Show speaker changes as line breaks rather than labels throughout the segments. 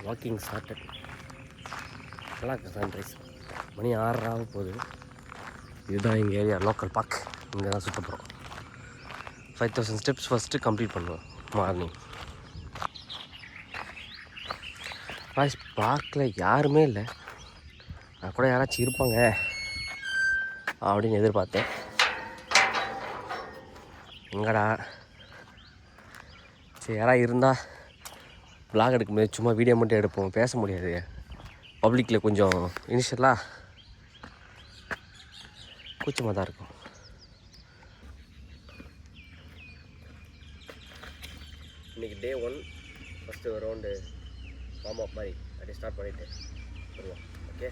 Walking started. நல்லா இருக்குது sunrise. மணி 6:30 ஆக போகுது. இதுதான் எங்கள் ஏரியா லோக்கல் பார்க். இங்கே தான் சுற்ற போகிறோம். 5000 ஸ்டெப்ஸ் ஃபஸ்ட்டு கம்ப்ளீட் பண்ணுவோம் மார்னிங். வாய்ஸ் பார்க்கில் யாருமே இல்லை. நான் கூட யாராச்சும் இருப்பாங்க அப்படின்னு எதிர்பார்த்தேன். எங்கடா சரி யாராவது இருந்தால் vlog எடுக்க முடியாது, சும்மா வீடியோ மட்டும் எடுப்போம், பேச முடியாது பப்ளிக்கில். கொஞ்சம் இனிஷியலாக கூச்சமாக தான் இருக்கும். இன்றைக்கி டே 1 ஃபஸ்ட்டு ரவுண்டு வார்ம் அப் மாதிரி அப்படியே ஸ்டார்ட் பண்ணிவிட்டு வருவோம். ஓகே,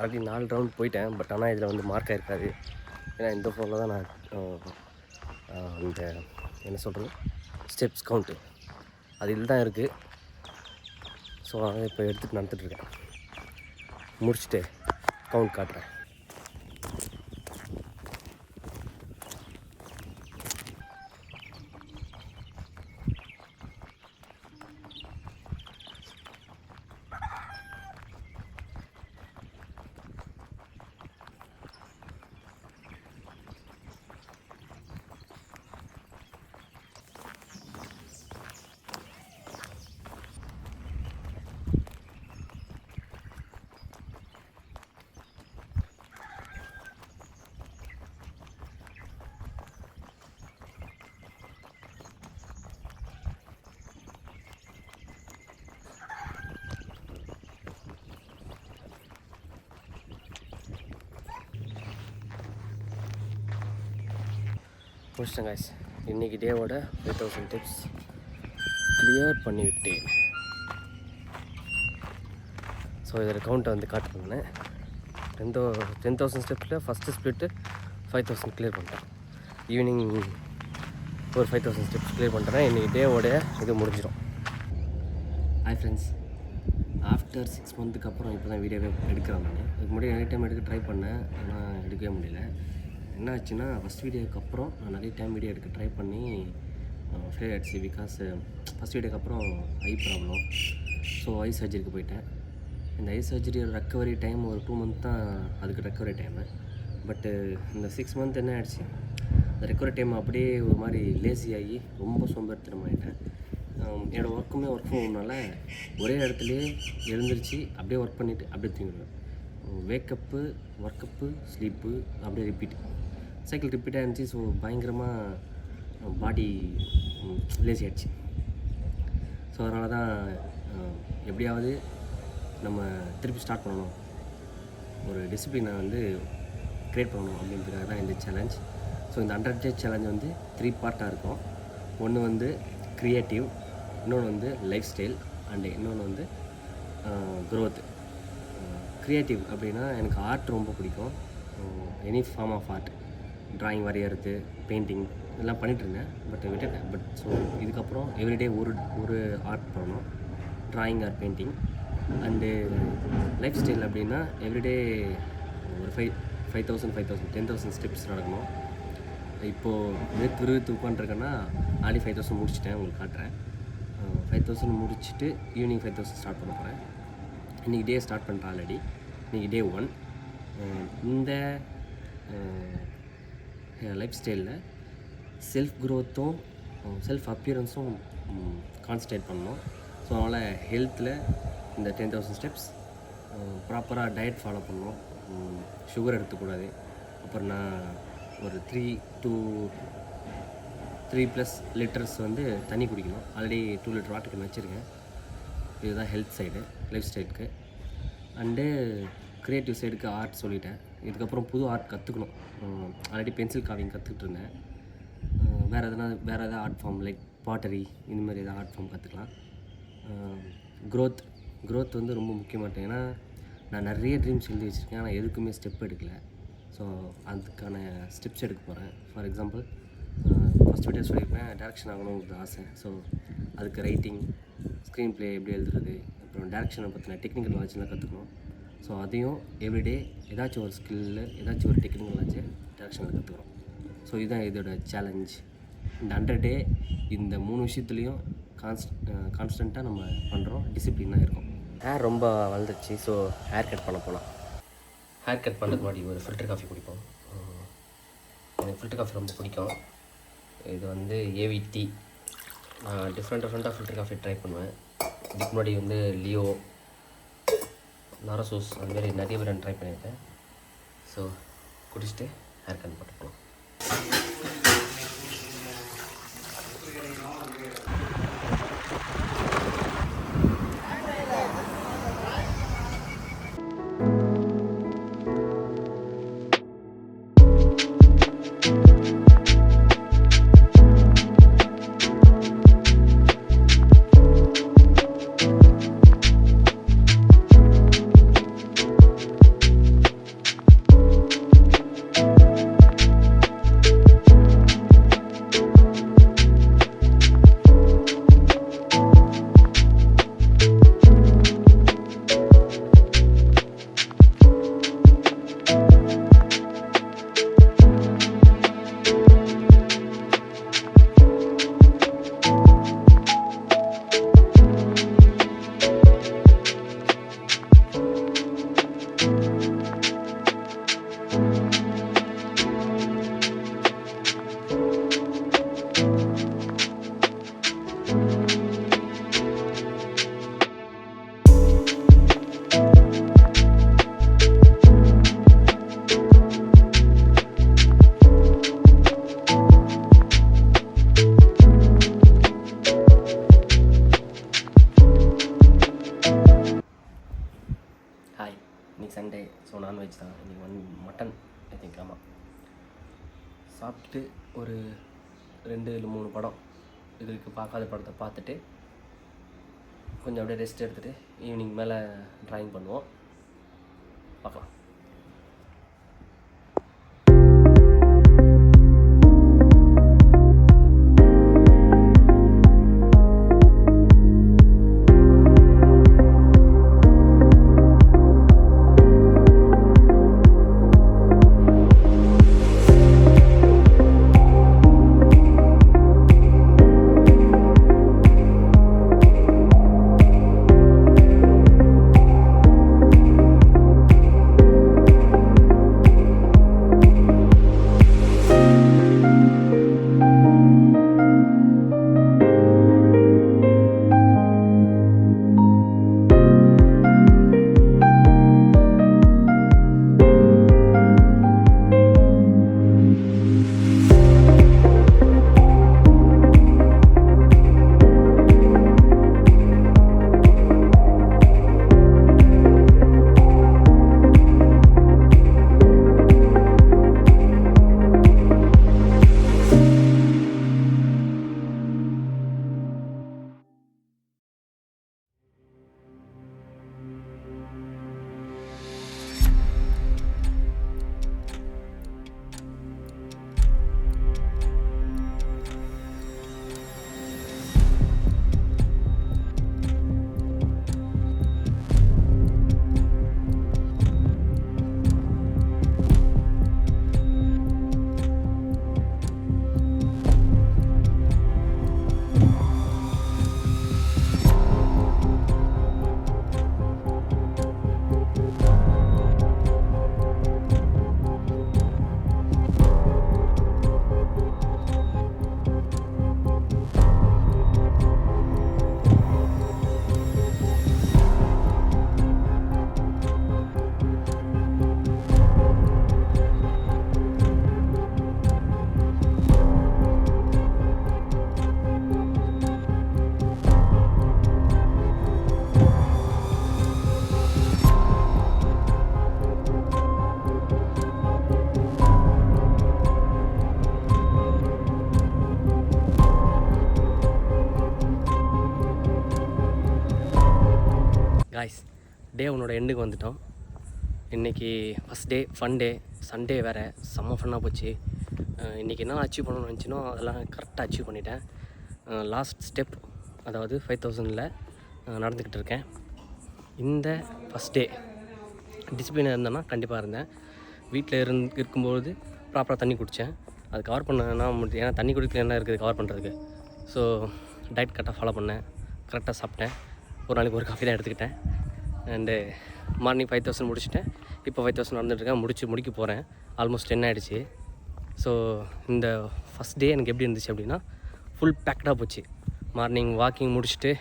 ஆல்ரெடி 4 ரவுண்ட் போயிட்டேன். பட் ஆனால் இதில் வந்து மார்க் ஆகிருக்காது. ஏன்னா இந்த ஃபோனில் தான் நான் இந்த என்ன சொல்கிறது ஸ்டெப்ஸ் கவுண்ட்டு அதில் தான் இருக்குது. ஸோ அதை இப்போ எடுத்துகிட்டு நடந்துகிட்ருக்கேன். முடிச்சுட்டு கவுண்ட் காட்டுறேன். முடிச்சிட்டேன் காய்ஸ். இன்றைக்கி டேவோட 5000 டிப்ஸ் கிளியர் பண்ணிவிட்டேன். ஸோ இதில் கவுண்ட்டை வந்து காட்டுறேன். 10,000 ஸ்டெப்ஸில் ஃபஸ்ட்டு ஸ்ப்ளிட்டு 5000 கிளியர் பண்ணிட்டேன். ஈவினிங் ஒரு 5000 ஸ்டெப்ஸ் கிளியர் பண்ணிட்டேன். இன்றைக்கி டேவோட இது முடிஞ்சிடும். ஹாய் ஃப்ரெண்ட்ஸ், ஆஃப்டர் 6 மந்த்துக்கு அப்புறம் இப்போ தான் வீடியோவே எடுக்கிறேன். நான் இதுக்கு முன்னாடி நிறைய டைம் எடுக்க ட்ரை பண்ணேன், ஆனால் எடுக்கவே முடியல. என்ன ஆச்சுன்னா, ஃபஸ்ட் வீடியோக்கு அப்புறம் நான் நிறைய டைம் வீடியோ எடுக்க ட்ரை பண்ணி ஃபெயில் ஆகிடுச்சு. பிகாஸ் ஃபஸ்ட் வீடியோக்கு அப்புறம் ஐ ப்ராப்ளம். ஸோ ஐ சர்ஜரிக்கு போயிட்டேன். இந்த ஐ சர்ஜரியோட ரெக்கவரி டைம் ஒரு 2 மந்த் தான் அதுக்கு ரெக்கவரி டைமு. பட்டு இந்த 6 மந்த் என்ன ஆகிடுச்சு, அந்த ரெக்கவரி டைம் அப்படியே ஒரு மாதிரி லேசி ஆகி ரொம்ப சோம்பேறித்தனமாகிட்டேன். என்னோடய ஒர்க்குமே ஒர்க் பண்ணனால ஒரே இடத்துலையே எழுந்திரிச்சு அப்படியே ஒர்க் பண்ணிவிட்டு அப்படியே தூங்கிடுவேன். வேக்கப்பு, ஒர்க்கப்பு, ஸ்லீப்பு அப்படியே ரிப்பீட் சைக்கிள் ரிப்பீட்டாக இருந்துச்சு. ஸோ பயங்கரமாக பாடி லேசி ஆகிடுச்சு. ஸோ அதனால தான் எப்படியாவது நம்ம திருப்பி ஸ்டார்ட் பண்ணணும், ஒரு டிசிப்ளினை வந்து க்ரியேட் பண்ணணும் அப்படின்றதுக்காக தான் இந்த சேலஞ்ச். ஸோ இந்த 100 டேஸ் சேலஞ்ச் வந்து 3 பார்ட்டாக இருக்கும். ஒன்று வந்து க்ரியேட்டிவ், இன்னொன்று வந்து லைஃப் ஸ்டைல், அண்டு இன்னொன்று வந்து க்ரோத்து. க்ரியேட்டிவ் அப்படின்னா எனக்கு ஆர்ட் ரொம்ப பிடிக்கும். Any form of art, drawing வரைகிறது, பெயிண்டிங் இதெல்லாம் பண்ணிகிட்ருந்தேன். பட் விட்டுட்டேன். பட் ஸோ இதுக்கப்புறம் எவ்ரிடே ஒரு ஆர்ட் பண்ணணும், drawing or painting. And lifestyle அப்படின்னா எவ்ரிடே ஒரு 5,000 10,000 ஸ்டெப்ஸ் நடக்கணும். இப்போது விறுவிறுத்து உட்காந்துருக்கேன்னா ஆல்ரெடி 5,000 முடிச்சுட்டேன், உங்களுக்கு காட்டுறேன். 5,000 முடிச்சுட்டு ஈவினிங் 5,000 ஸ்டார்ட் பண்ண போகிறேன். இன்றைக்கி டே ஸ்டார்ட் பண்ணிட்டேன் ஆல்ரெடி. இன்றைக்கி டே 1. இந்த லைஃப் ஸ்டைலில் செல்ஃப் க்ரோத்தும் செல்ஃப் அப்பியரன்ஸும் கான்சன்ட்ரேட் பண்ணணும். ஸோ அதனால் ஹெல்த்தில் இந்த 10,000 ஸ்டெப்ஸ் ப்ராப்பராக டயட் ஃபாலோ பண்ணணும், சுகர் எடுத்துக்கூடாது. அப்புறம் நான் ஒரு 3+ லிட்டர்ஸ் வந்து தண்ணி குடிக்கணும். ஆல்ரெடி 2 லிட்டர் வாட்டர் கேன் வச்சுருக்கேன். இதுதான் ஹெல்த் சைடு லைஃப் ஸ்டைலுக்கு. அண்டு க்ரியேட்டிவ் சைடுக்கு ஆர்ட் சொல்லிட்டேன். இதுக்கப்புறம் புது ஆர்ட் கற்றுக்கணும். ஆல்ரெடி பென்சில் காவிங் கற்றுக்கிட்டு இருந்தேன். வேறு எதாவது ஆர்ட் ஃபார்ம் லைக் பாட்டரி இந்தமாதிரி எதாவது ஆர்ட் ஃபார்ம் கற்றுக்கலாம். க்ரோத் வந்து ரொம்ப முக்கியமாட்டேன். ஏன்னா நான் நிறைய ட்ரீம்ஸ் எழுதி வச்சுருக்கேன். ஆனால் எதுக்குமே ஸ்டெப் எடுக்கலை. ஸோ அதுக்கான ஸ்டெப்ஸ் எடுக்க போகிறேன். ஃபார் எக்ஸாம்பிள் ஃபஸ்ட் வீடியோ சொல்லியிருப்பேன் டேரக்ஷன் ஆகணுங்கிறது ஆசை. ஸோ அதுக்கு ரைட்டிங், ஸ்க்ரீன் ப்ளே எப்படி எழுதுறது, அப்புறம் டேரக்ஷனை பற்றின டெக்னிக்கல் நாலேஜ்லாம் கற்றுக்கணும். ஸோ அதையும் எவ்ரிடே ஏதாச்சும் ஒரு ஸ்கில்லில் ஏதாச்சும் ஒரு டெக்னிக்கல் நாலேஜை டேரக்ஷனில் கற்றுக்குறோம். ஸோ இதுதான் இதோட சேலஞ்ச். இந்த 100 டே இந்த 3 விஷயத்துலேயும் கான்ஸ்டண்ட்டாக நம்ம பண்ணுறோம், டிசிப்ளினாக இருக்கும். ஹேர் ரொம்ப வளர்ந்துருச்சு. ஸோ ஹேர் கட் பண்ண போகலாம். ஹேர் கட் பண்ணுறதுக்கு முன்னாடி ஒரு ஃபில்டர் காஃபி குடிப்போம். எனக்கு ஃபில்டர் காஃபி ரொம்ப பிடிக்கும். இது வந்து ஏவிடி. நான் டிஃப்ரெண்ட்டாக ஃபில்டர் காஃபி ட்ரை பண்ணுவேன். இதுக்கு முன்னாடி வந்து லியோ, நாரசூஸ் அதுமாரி நிறைய பேர் ட்ரை பண்ணியிருக்கேன். ஸோ குடிச்சிட்டு ஹேர் கட் பண்ண போகலாம். இன்றைக்கி சண்டே. ஸோ நான்வெஜ் தான். இன்றைக்கி மட்டன் ஐ திங்க். ஆமாம், சாப்பிட்டுட்டு ஒரு 2 இல்லை 3 படம் இதுக்கு பார்க்காத படத்தை பார்த்துட்டு கொஞ்சம் அப்படியே ரெஸ்ட் எடுத்துகிட்டு ஈவினிங் மேலே ட்ராயிங் பண்ணுவோம். பார்க்கலாம். காய்ஸ், டே ஒன்னோட எண்டுக்கு வந்துட்டோம். இன்றைக்கி ஃபஸ்ட் டே, ஃபன் டே, சண்டே வேறு, செம்ம ஃபன்னாக போச்சு. இன்றைக்கி என்ன அச்சீவ் பண்ணணும்னு நினச்சினோ அதெல்லாம் கரெக்டாக அச்சீவ் பண்ணிட்டேன். லாஸ்ட் ஸ்டெப், அதாவது 5000 நடந்துக்கிட்டு இருக்கேன். இந்த ஃபஸ்ட் டே டிசிப்ளினாக இருந்தேன்னா கண்டிப்பாக இருந்தேன். வீட்டில் இருக்கும்போது ப்ராப்பராக தண்ணி குடித்தேன். அது கவர் பண்ணனா முடியும், ஏன்னா தண்ணி குடிக்கல என்ன இருக்குது கவர் பண்ணுறதுக்கு. ஸோ டயட் கரெக்டாக ஃபாலோ பண்ணேன், கரெக்டாக சாப்பிட்டேன். ஒரு நாளைக்கு ஒரு காஃபி தான் எடுத்துக்கிட்டேன். அண்டு மார்னிங் 5000 முடிச்சுட்டேன். இப்போ 5000 நடந்துட்டுருக்கேன். முடிக்க போகிறேன். ஆல்மோஸ்ட் 10 ஆகிடுச்சு. ஸோ இந்த ஃபஸ்ட் டே எனக்கு எப்படி இருந்துச்சு அப்படின்னா, ஃபுல் பேக்டாக போச்சு. மார்னிங் வாக்கிங் முடிச்சுட்டு,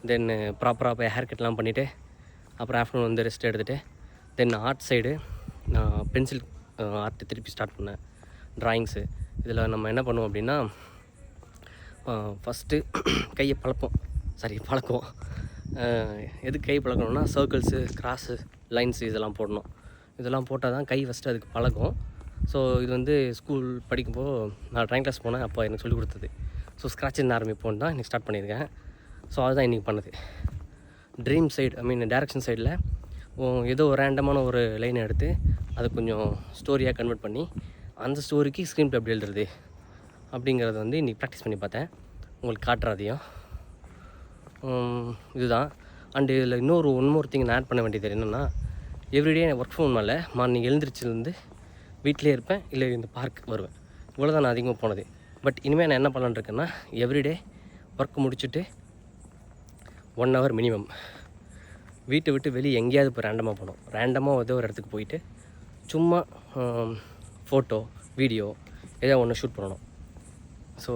தென் ப்ராப்பராக போய் ஹேர் கட்லாம் பண்ணிவிட்டு, அப்புறம் ஆஃப்டர்நூன் வந்து ரெஸ்ட் எடுத்துகிட்டு, தென் ஆர்ட் சைடு நான் பென்சில் ஆர்ட் திருப்பி ஸ்டார்ட் பண்ணேன். ட்ராயிங்ஸு இதில் நம்ம என்ன பண்ணுவோம் அப்படின்னா, ஃபஸ்ட்டு கையை பழக்குவோம். எதுக்கு கை பழக்கணும்னா, சர்க்கிள்ஸு, கிராஸு, லைன்ஸு இதெல்லாம் போடணும். இதெல்லாம் போட்டால் தான் கை ஃபஸ்ட்டு அதுக்கு பழக்கும். ஸோ இது வந்து ஸ்கூல் படிக்கும்போது நான் ட்ராயிங் கிளாஸ் போனேன், அப்போ எனக்கு சொல்லிக் கொடுத்தது. ஸோ ஸ்க்ராட்சில் ஆரம்பிப்போன்னு தான் இன்றைக்கி ஸ்டார்ட் பண்ணியிருக்கேன். ஸோ அதுதான் இன்றைக்கி பண்ணது. ட்ரீம் சைடு, டேரக்ஷன் சைடில் ஏதோ ஒரு ரேண்டமான ஒரு லைனை எடுத்து அதை கொஞ்சம் ஸ்டோரியாக கன்வெர்ட் பண்ணி அந்த ஸ்டோரிக்கு ஸ்க்ரீன் ப்ளே எப்படி எழுதுறது அப்படிங்கிறத வந்து இன்றைக்கி ப்ராக்டிஸ் பண்ணி பார்த்தேன். உங்களுக்கு காட்டுறதையும் இதுதான். அண்டு இதில் ஒன் மோர் திங் நான் ஆட் பண்ண வேண்டியது என்னென்னா, எவ்ரிடே ஒர்க் ஃப்ரம் மார்னிங் எழுந்திரிச்சிலேருந்து வீட்டிலே இருப்பேன், இல்லை இந்த பார்க் வருவேன். இவ்வளோ தான் நான் அதிகமாக போனது. பட் இனிமேல் நான் என்ன பண்ணலான்னு இருக்கேன்னா, எவ்ரிடே ஒர்க் முடிச்சுட்டு 1 hour மினிமம் வீட்டை விட்டு வெளியே எங்கேயாவது போய் ரேண்டமாக போகணும். ரேண்டமாக ஏதோ ஒரு இடத்துக்கு போயிட்டு சும்மா ஃபோட்டோ, வீடியோ ஏதோ ஒன்று ஷூட் பண்ணணும். ஸோ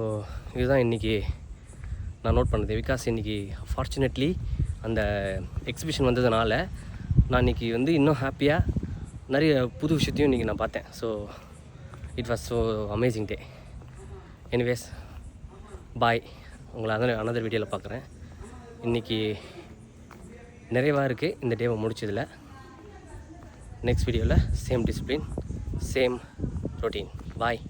இதுதான் இன்றைக்கி நான் நோட் பண்ணது. பிகாஸ் இன்றைக்கி ஃபார்ச்சுனேட்லி அந்த எக்ஸிபிஷன் வந்ததுனால நான் இன்றைக்கி வந்து இன்னும் ஹாப்பியாக நிறைய புது விஷயத்தையும் இன்றைக்கி நான் பார்த்தேன். So it was so amazing day. Anyways, bye. உங்களை அனதர் வீடியோவில் பார்க்குறேன். இன்றைக்கி நிறைவாக இருக்குது இந்த டேவை முடிச்சதில். நெக்ஸ்ட் வீடியோவில் சேம் டிசிப்ளின், சேம் ரொட்டீன். பாய்.